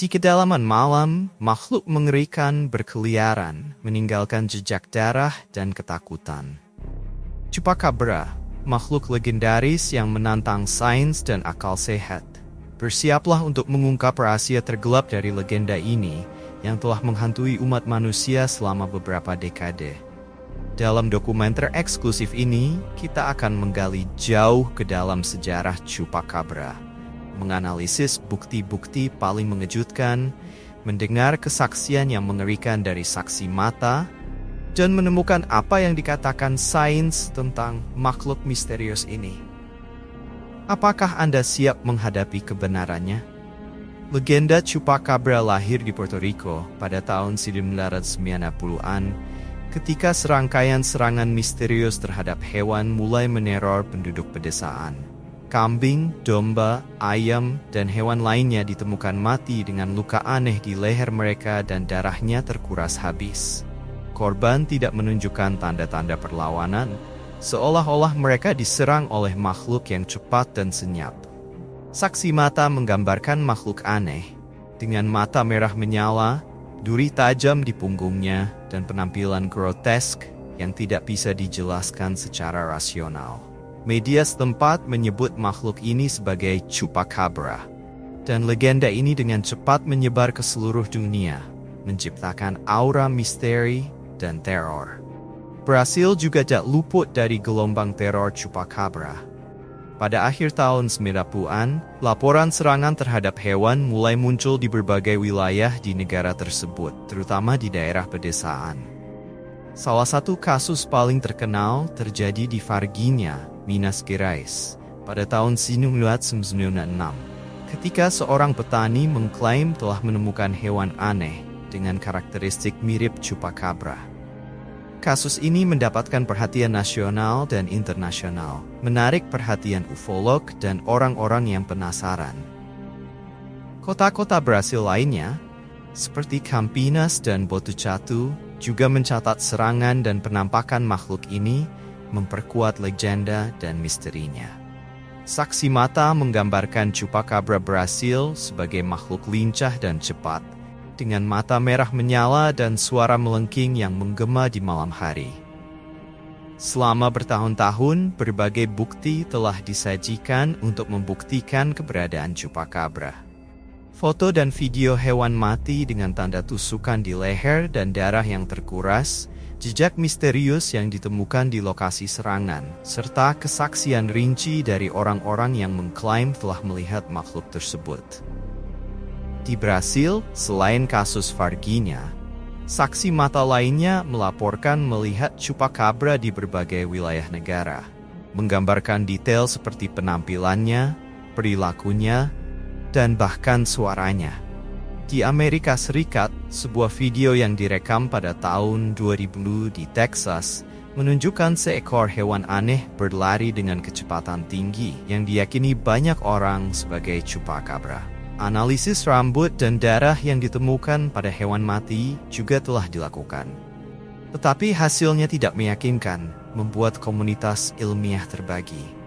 Di kedalaman malam, makhluk mengerikan berkeliaran, meninggalkan jejak darah dan ketakutan. Chupacabra, makhluk legendaris yang menantang sains dan akal sehat. Bersiaplah untuk mengungkap rahasia tergelap dari legenda ini yang telah menghantui umat manusia selama beberapa dekade. Dalam dokumenter eksklusif ini, kita akan menggali jauh ke dalam sejarah Chupacabra, menganalisis bukti-bukti paling mengejutkan, mendengar kesaksian yang mengerikan dari saksi mata, dan menemukan apa yang dikatakan sains tentang makhluk misterius ini. Apakah Anda siap menghadapi kebenarannya? Legenda Chupacabra lahir di Puerto Rico pada tahun 1990-an ketika serangkaian serangan misterius terhadap hewan mulai meneror penduduk pedesaan. Kambing, domba, ayam, dan hewan lainnya ditemukan mati dengan luka aneh di leher mereka dan darahnya terkuras habis. Korban tidak menunjukkan tanda-tanda perlawanan, seolah-olah mereka diserang oleh makhluk yang cepat dan senyap. Saksi mata menggambarkan makhluk aneh, dengan mata merah menyala, duri tajam di punggungnya, dan penampilan grotesk yang tidak bisa dijelaskan secara rasional. Media setempat menyebut makhluk ini sebagai Chupacabra, dan legenda ini dengan cepat menyebar ke seluruh dunia, menciptakan aura misteri dan teror. Brasil juga tak luput dari gelombang teror Chupacabra. Pada akhir tahun 90-an, laporan serangan terhadap hewan mulai muncul di berbagai wilayah di negara tersebut, terutama di daerah pedesaan. Salah satu kasus paling terkenal terjadi di Varginha, Minas Gerais, pada tahun 1996, ketika seorang petani mengklaim telah menemukan hewan aneh dengan karakteristik mirip Chupacabra. Kasus ini mendapatkan perhatian nasional dan internasional, menarik perhatian ufolog dan orang-orang yang penasaran. Kota-kota Brasil lainnya, seperti Campinas dan Botucatu, juga mencatat serangan dan penampakan makhluk ini, memperkuat legenda dan misterinya. Saksi mata menggambarkan Chupacabra Brasil sebagai makhluk lincah dan cepat, dengan mata merah menyala dan suara melengking yang menggema di malam hari. Selama bertahun-tahun, berbagai bukti telah disajikan untuk membuktikan keberadaan Chupacabra. Foto dan video hewan mati dengan tanda tusukan di leher dan darah yang terkuras, jejak misterius yang ditemukan di lokasi serangan, serta kesaksian rinci dari orang-orang yang mengklaim telah melihat makhluk tersebut. Di Brasil, selain kasus Varginha, saksi mata lainnya melaporkan melihat Chupacabra di berbagai wilayah negara, menggambarkan detail seperti penampilannya, perilakunya, dan bahkan suaranya. Di Amerika Serikat, sebuah video yang direkam pada tahun 2000 di Texas menunjukkan seekor hewan aneh berlari dengan kecepatan tinggi yang diyakini banyak orang sebagai Chupacabra. Analisis rambut dan darah yang ditemukan pada hewan mati juga telah dilakukan. Tetapi hasilnya tidak meyakinkan, membuat komunitas ilmiah terbagi.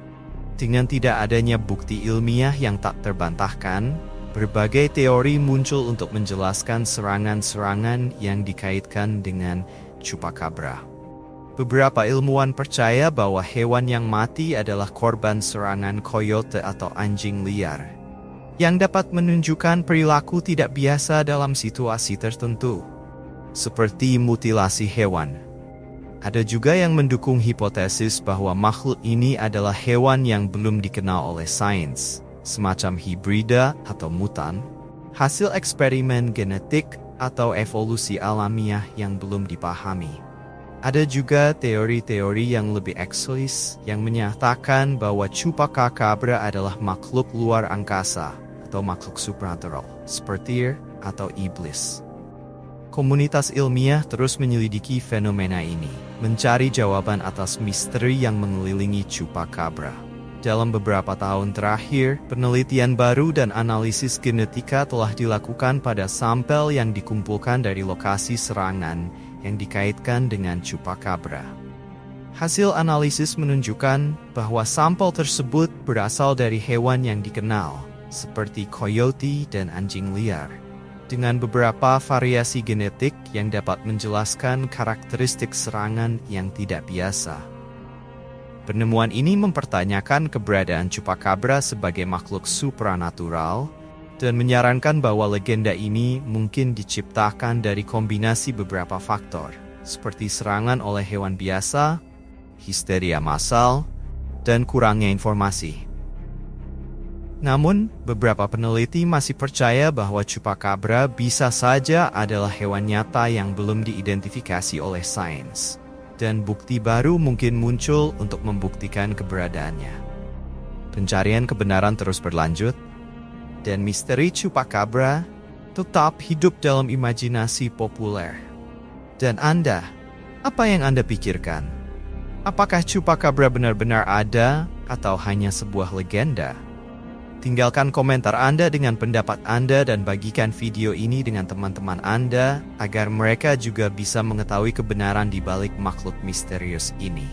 Dengan tidak adanya bukti ilmiah yang tak terbantahkan, berbagai teori muncul untuk menjelaskan serangan-serangan yang dikaitkan dengan Chupacabra. Beberapa ilmuwan percaya bahwa hewan yang mati adalah korban serangan coyote atau anjing liar, yang dapat menunjukkan perilaku tidak biasa dalam situasi tertentu, seperti mutilasi hewan. Ada juga yang mendukung hipotesis bahwa makhluk ini adalah hewan yang belum dikenal oleh sains, semacam hibrida atau mutan, hasil eksperimen genetik atau evolusi alamiah yang belum dipahami. Ada juga teori-teori yang lebih eksotis yang menyatakan bahwa Chupacabra adalah makhluk luar angkasa atau makhluk supernatural, seperti atau iblis. Komunitas ilmiah terus menyelidiki fenomena ini, mencari jawaban atas misteri yang mengelilingi Chupacabra. Dalam beberapa tahun terakhir, penelitian baru dan analisis genetika telah dilakukan pada sampel yang dikumpulkan dari lokasi serangan yang dikaitkan dengan Chupacabra. Hasil analisis menunjukkan bahwa sampel tersebut berasal dari hewan yang dikenal, seperti coyote dan anjing liar, dengan beberapa variasi genetik yang dapat menjelaskan karakteristik serangan yang tidak biasa. Penemuan ini mempertanyakan keberadaan Chupacabra sebagai makhluk supranatural dan menyarankan bahwa legenda ini mungkin diciptakan dari kombinasi beberapa faktor, seperti serangan oleh hewan biasa, histeria massal, dan kurangnya informasi. Namun, beberapa peneliti masih percaya bahwa Chupacabra bisa saja adalah hewan nyata yang belum diidentifikasi oleh sains, dan bukti baru mungkin muncul untuk membuktikan keberadaannya. Pencarian kebenaran terus berlanjut, dan misteri Chupacabra tetap hidup dalam imajinasi populer. Dan Anda, apa yang Anda pikirkan? Apakah Chupacabra benar-benar ada atau hanya sebuah legenda? Tinggalkan komentar Anda dengan pendapat Anda dan bagikan video ini dengan teman-teman Anda agar mereka juga bisa mengetahui kebenaran di balik makhluk misterius ini.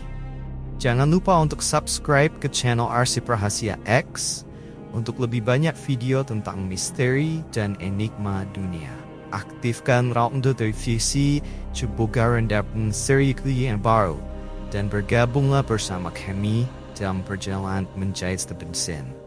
Jangan lupa untuk subscribe ke channel Arsip Rahasia X untuk lebih banyak video tentang misteri dan enigma dunia. Aktifkan lonceng notifikasi coba dapat seri yang baru dan bergabunglah bersama kami dalam perjalanan menjadi Stephen Sin.